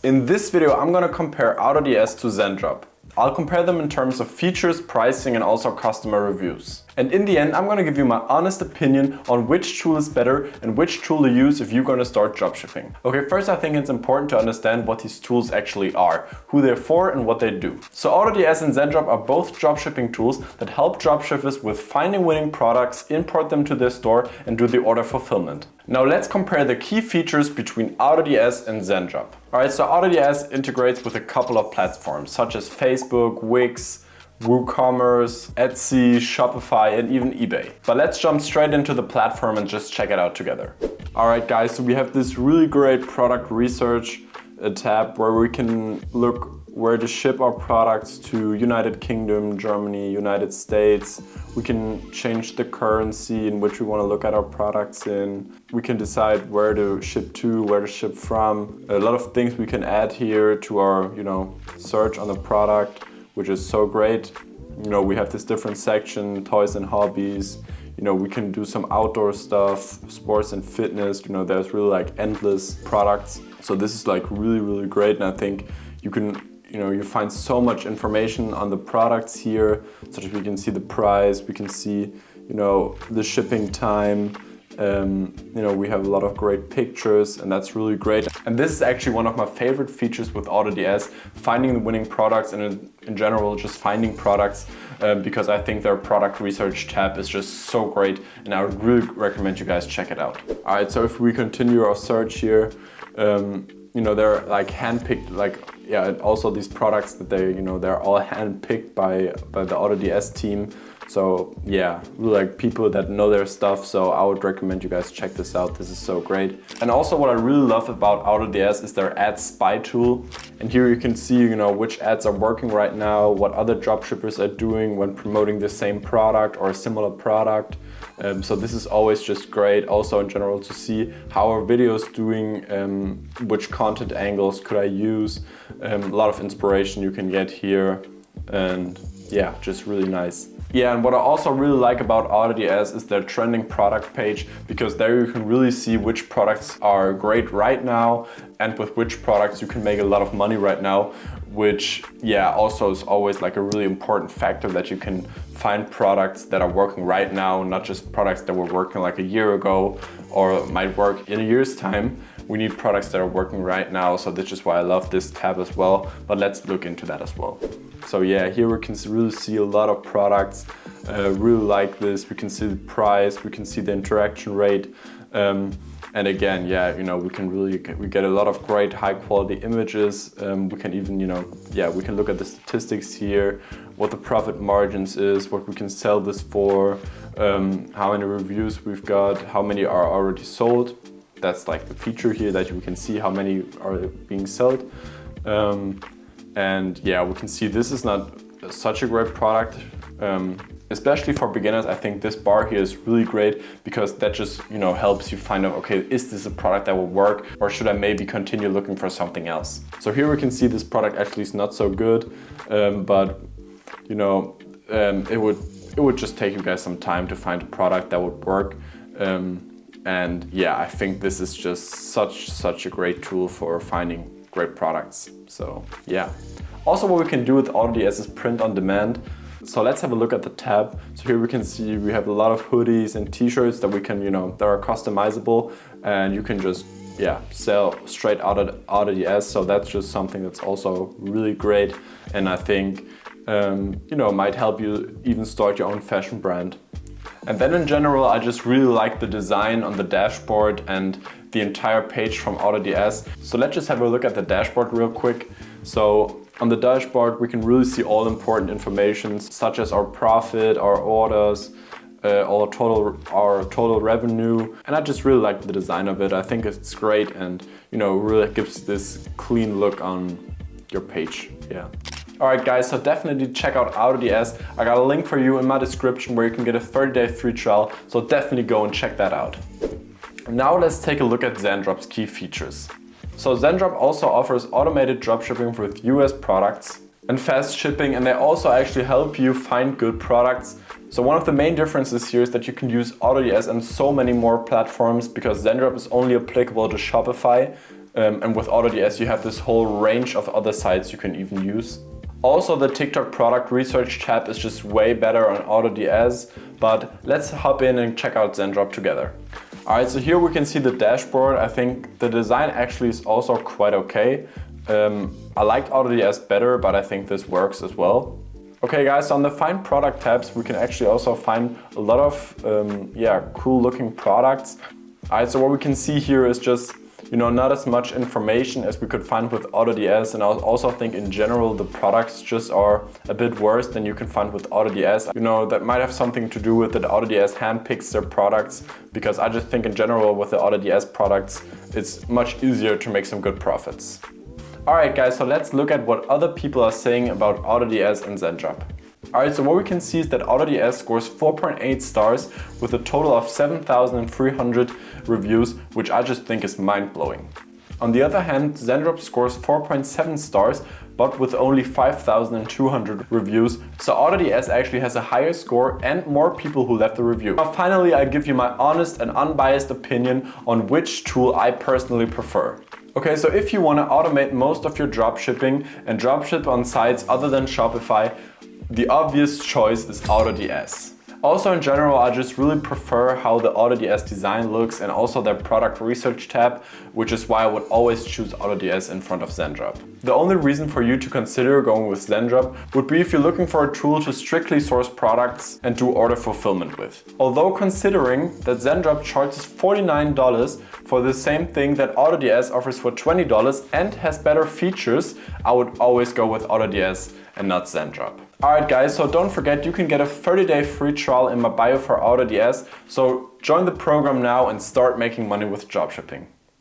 In this video, I'm gonna compare AutoDS to Zendrop. I'll compare them in terms of features, pricing, and also customer reviews. And in the end, I'm gonna give you my honest opinion on which tool is better and which tool to use if you're gonna start dropshipping. Okay, first I think it's important to understand what these tools actually are, who they're for and what they do. So AutoDS and Zendrop are both dropshipping tools that help dropshippers with finding winning products, import them to their store, and do the order fulfillment. Now let's compare the key features between AutoDS and Zendrop. Alright, so AutoDS integrates with a couple of platforms such as Facebook, Wix, WooCommerce, Etsy, Shopify, and even eBay. But let's jump straight into the platform and just check it out together. Alright guys, so we have this really great product research tab where we can look where to ship our products to United Kingdom, Germany, United States. We can change the currency in which we want to look at our products in. We can decide where to ship to, where to ship from. A lot of things we can add here to our, search on the product, which is so great. We have this different section, toys and hobbies. We can do some outdoor stuff, sports and fitness. There's really like endless products. So this is like really, really great. And I think you can you find so much information on the products here, such as we can see the price, we can see, the shipping time. We have a lot of great pictures, and that's really great. And this is actually one of my favorite features with AutoDS, finding the winning products and in general just finding products, because I think their product research tab is just so great, and I would really recommend you guys check it out. All right, so if we continue our search here, they're like handpicked, also these products that they're all handpicked by the AutoDS team. So yeah, really like people that know their stuff. So I would recommend you guys check this out. This is so great. And also what I really love about AutoDS is their ad spy tool. And here you can see, which ads are working right now, what other dropshippers are doing when promoting the same product or a similar product. So this is always just great. Also in general to see how our videos doing, which content angles could I use. A lot of inspiration you can get here, and yeah, just really nice. Yeah, and what I also really like about AutoDS is their trending product page, because there you can really see which products are great right now and with which products you can make a lot of money right now, which also is always like a really important factor, that you can find products that are working right now, not just products that were working like a year ago or might work in a year's time. We need products that are working right now, so that's just why I love this tab as well. But let's look into that as well. So yeah, here we can really see a lot of products. Really like this. We can see the price, we can see the interaction rate. And again, we get a lot of great high quality images. We can even, we can look at the statistics here, what the profit margins is, what we can sell this for, how many reviews we've got, how many are already sold. That's like the feature here, that we can see how many are being sold. And yeah, we can see this is not such a great product. Especially for beginners, I think this bar here is really great, because that just helps you find out, okay, is this a product that will work, or should I maybe continue looking for something else? So here we can see this product actually is not so good, but it would just take you guys some time to find a product that would work. And yeah, I think this is just such a great tool for finding great products. So yeah. Also what we can do with AutoDS is print on demand. So let's have a look at the tab. So here we can see we have a lot of hoodies and t-shirts that we can, that are customizable, and you can just sell straight out of AutoDS. So that's just something that's also really great, and I think might help you even start your own fashion brand. And then in general, I just really like the design on the dashboard and the entire page from AutoDS. So let's just have a look at the dashboard real quick. So on the dashboard, we can really see all important information, such as our profit, our orders, our total revenue. And I just really like the design of it. I think it's great, and really gives this clean look on your page. Yeah. Alright guys, so definitely check out AutoDS. I got a link for you in my description where you can get a 30-day free trial, so definitely go and check that out. Now let's take a look at Zendrop's key features. So Zendrop also offers automated dropshipping with US products and fast shipping, and they also actually help you find good products. So one of the main differences here is that you can use AutoDS and so many more platforms, because Zendrop is only applicable to Shopify. And with AutoDS you have this whole range of other sites you can even use. Also, the TikTok product research tab is just way better on AutoDS, but let's hop in and check out Zendrop together. Alright, so here we can see the dashboard. I think the design actually is also quite okay. I liked AutoDS better, but I think this works as well. Okay guys, so on the find product tabs we can actually also find a lot of cool looking products. Alright, so what we can see here is just not as much information as we could find with AutoDS, and I also think in general the products just are a bit worse than you can find with AutoDS. That might have something to do with that AutoDS handpicks their products, because I just think in general with the AutoDS products it's much easier to make some good profits. Alright guys, so let's look at what other people are saying about AutoDS and Zendrop. Alright, so what we can see is that AutoDS scores 4.8 stars with a total of 7,300 reviews, which I just think is mind-blowing. On the other hand, Zendrop scores 4.7 stars, but with only 5,200 reviews, so AutoDS actually has a higher score and more people who left the review. Now finally, I give you my honest and unbiased opinion on which tool I personally prefer. Okay, so if you want to automate most of your dropshipping and dropship on sites other than Shopify, the obvious choice is AutoDS. Also in general, I just really prefer how the AutoDS design looks and also their product research tab, which is why I would always choose AutoDS in front of Zendrop. The only reason for you to consider going with Zendrop would be if you're looking for a tool to strictly source products and do order fulfillment with. Although considering that Zendrop charges $49 for the same thing that AutoDS offers for $20 and has better features, I would always go with AutoDS and not Zendrop. Alright guys, so don't forget you can get a 30-day free trial in my bio for AutoDS, so join the program now and start making money with dropshipping.